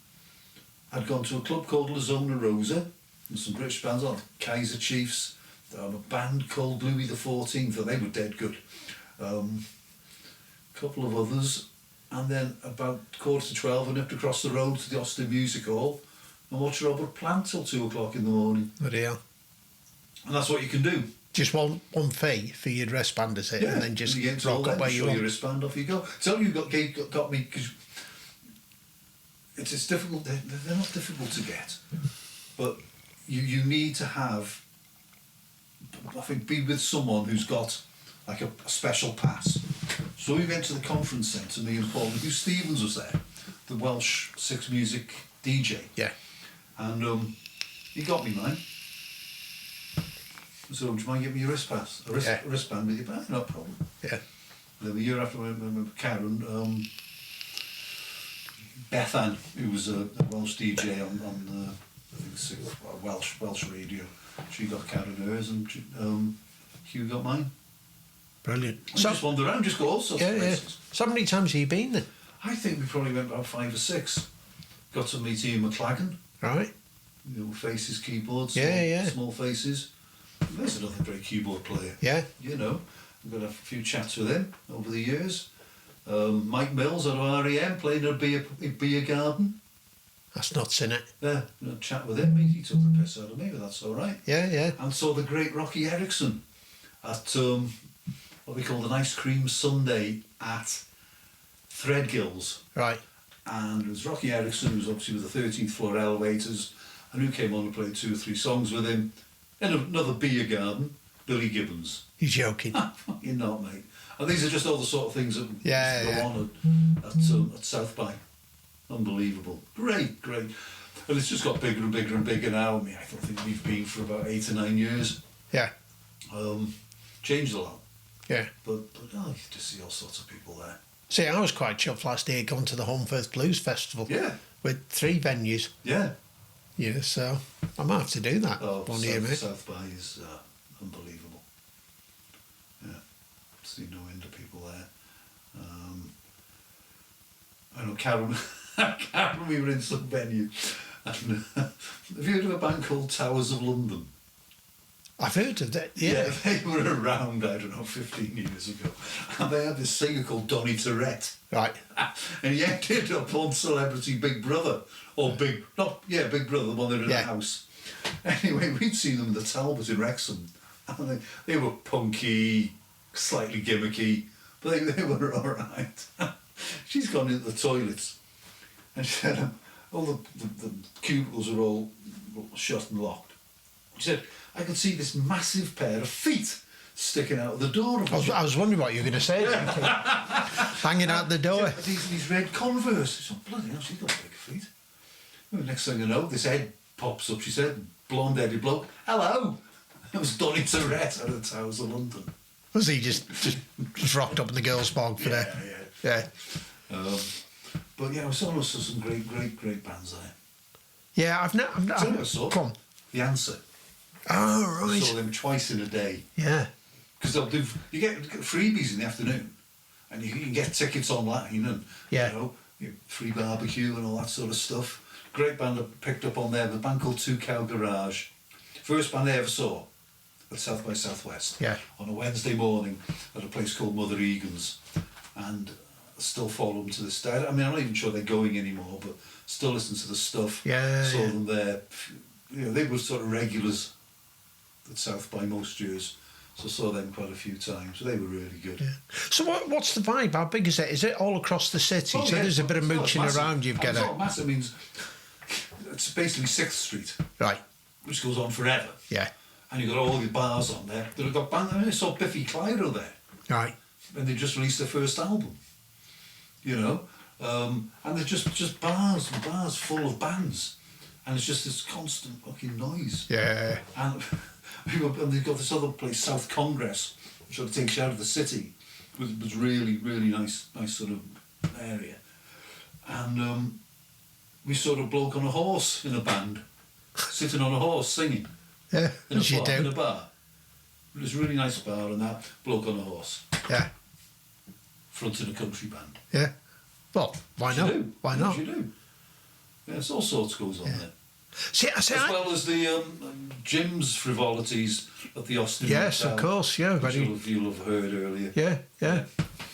I'd gone to a club called La Zona Rosa, and some British bands on, Kaiser Chiefs, a band called Louis XIV, they were dead good. A couple of others, and then about 11:45 I nipped across the road to the Austin Music Hall and watched Robert Plant till 2 o'clock in the morning. Bloody hell. And that's what you can do. Just one fee for your wristband, is it? Yeah, And then just you get to rock all up that, where show you your want. wristband, off you go. Tell you got me, because it's difficult. They're not difficult to get, but you need to have. I think be with someone who's got like a special pass. So we went to the conference centre. Me and Paul. Hugh Stevens was there, the Welsh Six Music DJ. Yeah. And he got me mine. So do you mind giving me a wristband? A wristband with your band? No problem. Yeah. Then a year after I went with Karen, Bethan, who was a Welsh DJ on I think it's Welsh radio, she got Karen hers and Hugh got mine. Brilliant. I just wander around, just go all sorts of places. So how many times have you been then? I think we probably went about 5 or 6. Got to meet Ian McLagan, Right. Faces keyboards, Yeah. small Faces. There's another great keyboard player. Yeah. I've got a few chats with him over the years. Mike Mills out of REM playing at a beer garden. That's nuts, innit? Yeah, chat with him. He took the piss out of me, but that's all right. Yeah, yeah. And saw the great Rocky Erickson at what we called an ice cream sundae at Threadgills. Right. And it was Rocky Erickson, who was obviously with the 13th floor elevators, and who came on and played 2 or 3 songs with him. In another beer garden, Billy Gibbons. You're joking. You're not, mate. And these are just all the sort of things that Yeah, go yeah. on at South by. Unbelievable. Great. And it's just got bigger and bigger and bigger now. I mean, I don't think we've been for about 8 or 9 years. Yeah. Changed a lot. Yeah. But you just see all sorts of people there. See, I was quite chuffed last year going to the Homefirth Blues Festival. Yeah. With 3 venues. Yeah. Yeah, so I might have to do that one year, mate. South by is unbelievable. Yeah. See no end of people there. I know Karen, we were in some venue. And, have you heard of a band called Towers of London? I've heard of that, yeah. They were around, I don't know, 15 years ago. And they had this singer called Donny Tourette. Right. And he ended up on Celebrity Big Brother. Big Brother, the one that in the house. Anyway, we'd seen them in the Talbot in Wrexham. And they were punky, slightly gimmicky, but they were all right. She's gone into the toilets. And she said, all the cubicles are all shut and locked. She said, I could see this massive pair of feet sticking out of the door of I was wondering what you were going to say. Hanging out the door. These red Converse. She said, bloody hell, she's got big feet. Well, next thing you know, this head pops up, she said, blonde-headed bloke. Hello! It was Donny Tourette out of the Towers of London. Was he just rocked up in the girls' bog for that? Yeah. But yeah, I saw some great bands there. Yeah, I've Tell you what I saw? Come on. The Answer. Oh, I right. saw them twice in a day. Yeah. Because you get freebies in the afternoon, and you can get tickets online, and free barbecue and all that sort of stuff. Great band I picked up on there, the band called Two Cow Garage. First band I ever saw at South by Southwest. Yeah. On a Wednesday morning at a place called Mother Egan's, and I still follow them to this day. I mean, I'm not even sure they're going anymore, but still listen to the stuff. Yeah. Saw them there. They were sort of regulars at South by most years. So I saw them quite a few times. So they were really good. Yeah. So what's the vibe? How big is it? Is it all across the city? Oh, so yeah. there's a bit of mooching around. You've got It's to... not massive. It means it's basically 6th Street, Right. which goes on forever. Yeah. And you've got all the bars on there that have got bands. I mean, I saw Biffy Clyro there. Right. When they just released their first album. And they're just bars and bars full of bands. And it's just this constant fucking noise. Yeah. And they've got this other place, South Congress, which sort of takes you out of the city. It was really, really nice sort of area. And we saw a bloke on a horse in a band, sitting on a horse singing. Yeah. In As you in do. a bar. It was a really nice bar, and that bloke on a horse, Yeah. fronting a country band. Yeah. Well, why You not? do. Why Yes, not? you do. Yes, all sorts goes on there. See, As well as the Jim's frivolities at the Austin yes, Hotel, of course. Yeah. which Very. you'll have heard earlier. Yeah.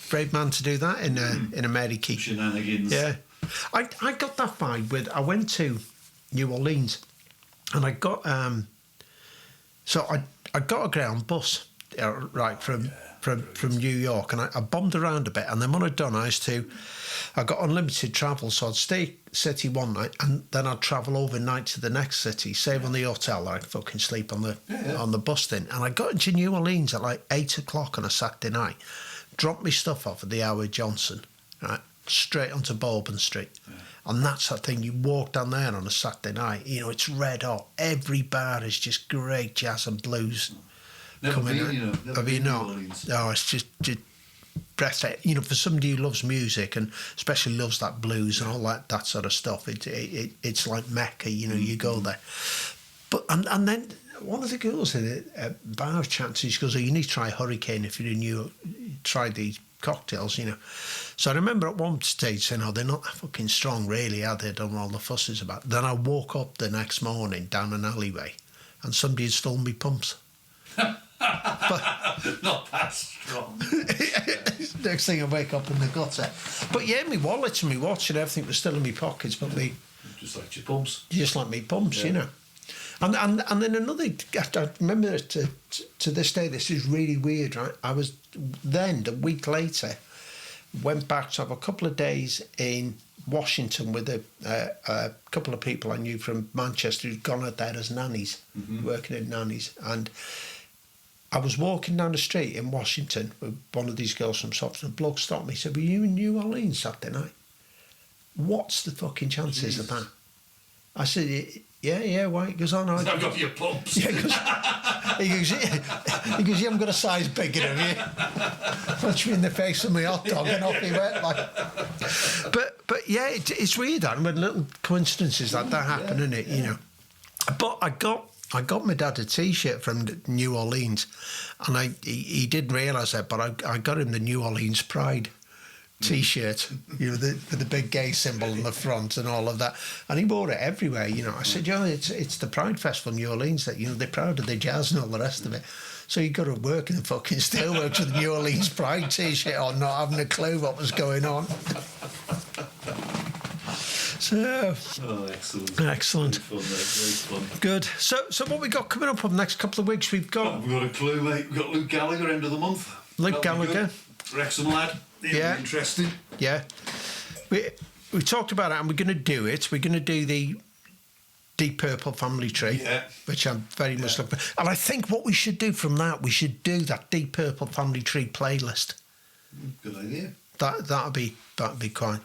Brave man to do that in America. Shenanigans. Yeah. I got that vibe with. I went to New Orleans, and I got so I got a Greyhound bus right from New York, and I bombed around a bit, and then when I'd done, I got unlimited travel, so I'd stay city one night, and then I'd travel overnight to the next city, save on the hotel. I'd fucking sleep on the bus then, and I got into New Orleans at like 8 o'clock on a Saturday night, dropped my stuff off at the Howard Johnson, right, straight onto Bourbon Street. And that's that thing, you walk down there on a Saturday night, it's red hot. Every bar is just great jazz and blues. Never coming been, out. never Have you been to not? New Orleans. No, it's just breathtaking. For somebody who loves music and especially loves that blues and all that sort of stuff, it's like Mecca. You go there. But and then one of the girls in a bar chatting, she goes, "Oh, you need to try Hurricane if you're new. Try these cocktails, So I remember at one stage saying, "Oh, they're not fucking strong, really, are they? Don't know all the fusses about." Then I woke up the next morning down an alleyway, and somebody had stolen me pumps. Not that strong. Next thing I wake up in the gutter. But yeah, my wallet and my watch and everything was still in my pockets, but me Just like your pumps. just like me pumps, Yeah. you know. And then another, I remember it to this day, this is really weird, right? I was then, a week later, went back to have a couple of days in Washington with a couple of people I knew from Manchester who'd gone out there as nannies, working in nannies. And I was walking down the street in Washington with one of these girls from Softon, and a bloke stopped me and said, "Were you in New Orleans Saturday night? What's the fucking chances of that?" I said, yeah, why? He goes, "Oh no, I've got your pumps." yeah, he goes, you haven't got a size bigger than you. Punch me in the face with my hot dog and off he went. Like. But yeah, it's weird, that when little coincidences like that happen, isn't it? You know. But I got my dad a T-shirt from New Orleans, and he didn't realise that, but I got him the New Orleans Pride T-shirt, you know, with the big gay symbol on the front and all of that, and he wore it everywhere. You know, I said, it's the Pride Festival in New Orleans that, you know, they're proud of the jazz and all the rest of it. So he got to work in the fucking steelworks with the New Orleans Pride T-shirt on, not having a clue what was going on. So, excellent. Very fun. Good. So what we got coming up over the next couple of weeks? We've got We've got a clue, mate. We've got Luke Gallagher, end of the month. Luke That'll be Gallagher. good. Wrexham lad. It'll Yeah. be interesting. Yeah. We talked about it, and we're going to do it. We're going to do the Deep Purple family tree, Yeah. which I'm very much looking for. And I think what we should do from that, we should do that Deep Purple family tree playlist. Good idea. That'd be quite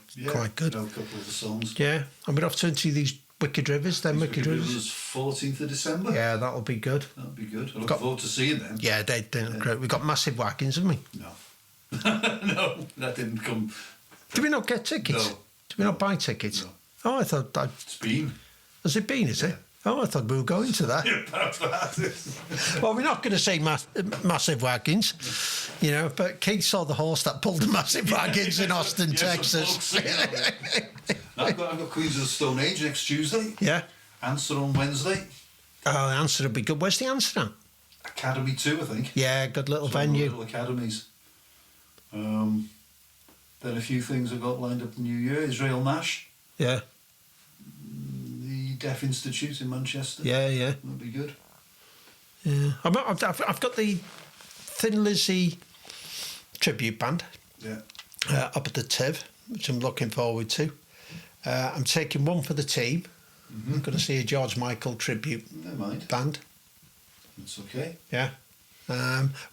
good. Know a couple of the songs. Yeah. And we're off to into these Wicked Rivers. Then Wicked Rivers. Rivers, 14th of December. Yeah, that'll be good. That'll be good. I look forward to seeing them. Yeah, they're great. We've got massive wagons, haven't we? No. No, that didn't come. Did we not get tickets? No. Did we not buy tickets? No. Oh, I thought It's been. Has it been, is it? Oh, I thought we were going to that. Well, we're not going to say massive wagons, you know, but Keith saw the horse that pulled the massive wagons in Austin, Texas. I've got Queens of the Stone Age next Tuesday. Yeah. Answer on Wednesday. Oh, the answer will be good. Where's the answer now? Academy 2, I think. Yeah, good little Some venue. Little academies. Then a few things I've got lined up in the new year. Israel Nash, Yeah, the Deaf Institute in Manchester. yeah. That'll be good. Yeah. I've got the Thin Lizzy tribute band Yeah. up at the Tiv, which I'm looking forward to. I'm taking one for the team. I'm going to see a George Michael tribute Never mind. band. It's okay. Yeah.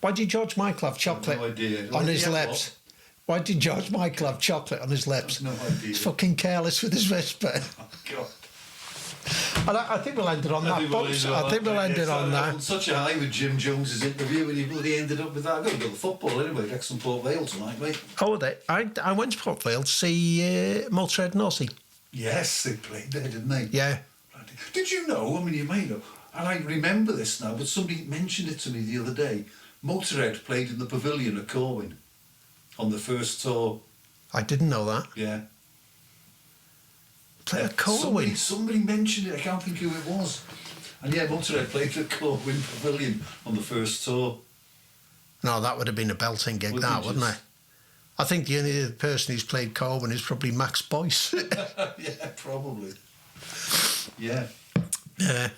Why did George Michael have chocolate no idea. on his Yeah, lips? Why did George Michael have chocolate on his lips? I've no idea. He's fucking careless with his whisper. Oh, God. And I think we'll end it on that, folks. I think we'll end it on that. that. Such a high with Jim Jones's interview, and he bloody ended up with that. I've got to go to football anyway. Wrexham Port Vale tonight, mate. Oh, I went to Port Vale to see Motorhead and Ozzy. Yes, they played there, didn't they? Yeah. Did you know? I mean, you may know. And I remember this now, but somebody mentioned it to me the other day. Motorhead played in the Pavilion at Corwin on the first tour. I didn't know that. Yeah. Play at Corwin. Somebody mentioned it. I can't think who it was. And yeah, Motorhead played at Corwin Pavilion on the first tour. No, that would have been a belting gig, wouldn't it? I think the only other person who's played Corwin is probably Max Boyce. Yeah, probably. Yeah. Yeah.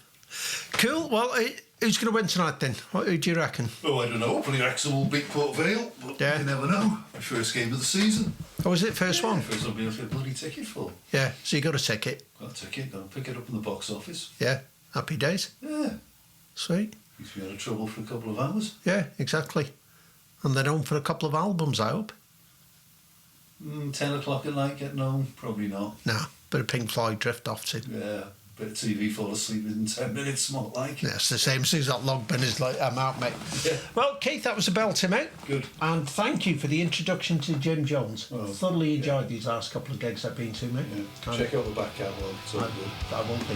Cool. Well, who's going to win tonight then? Who do you reckon? Oh, I don't know. Hopefully Wrexham will beat Port Vale. But Yeah. you never know. My first game of the season. Oh, was it first one? First one I'll get a bloody ticket for. Yeah. So you got a ticket. Got a ticket. Got to pick it up in the box office. Yeah. Happy days. Yeah. Sweet. Keeps me out of trouble for a couple of hours. Yeah, exactly. And they're home for a couple of albums, I hope. 10 o'clock at night getting home? Probably not. No, bit of Pink Floyd drift off to. Yeah. Bit of TV, fall asleep within 10 minutes, more like. Yeah, it's the same as soon as that log bin is like, I'm out, mate. Yeah. Well, Keith, that was a belter, mate. Good. And thank you for the introduction to Jim Jones. Oh, Thoroughly enjoyed these last couple of gigs I've been to, mate. Yeah. And Check out the back catalogue. It's all I, good. I won't be.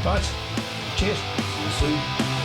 Right. Cheers. See you soon.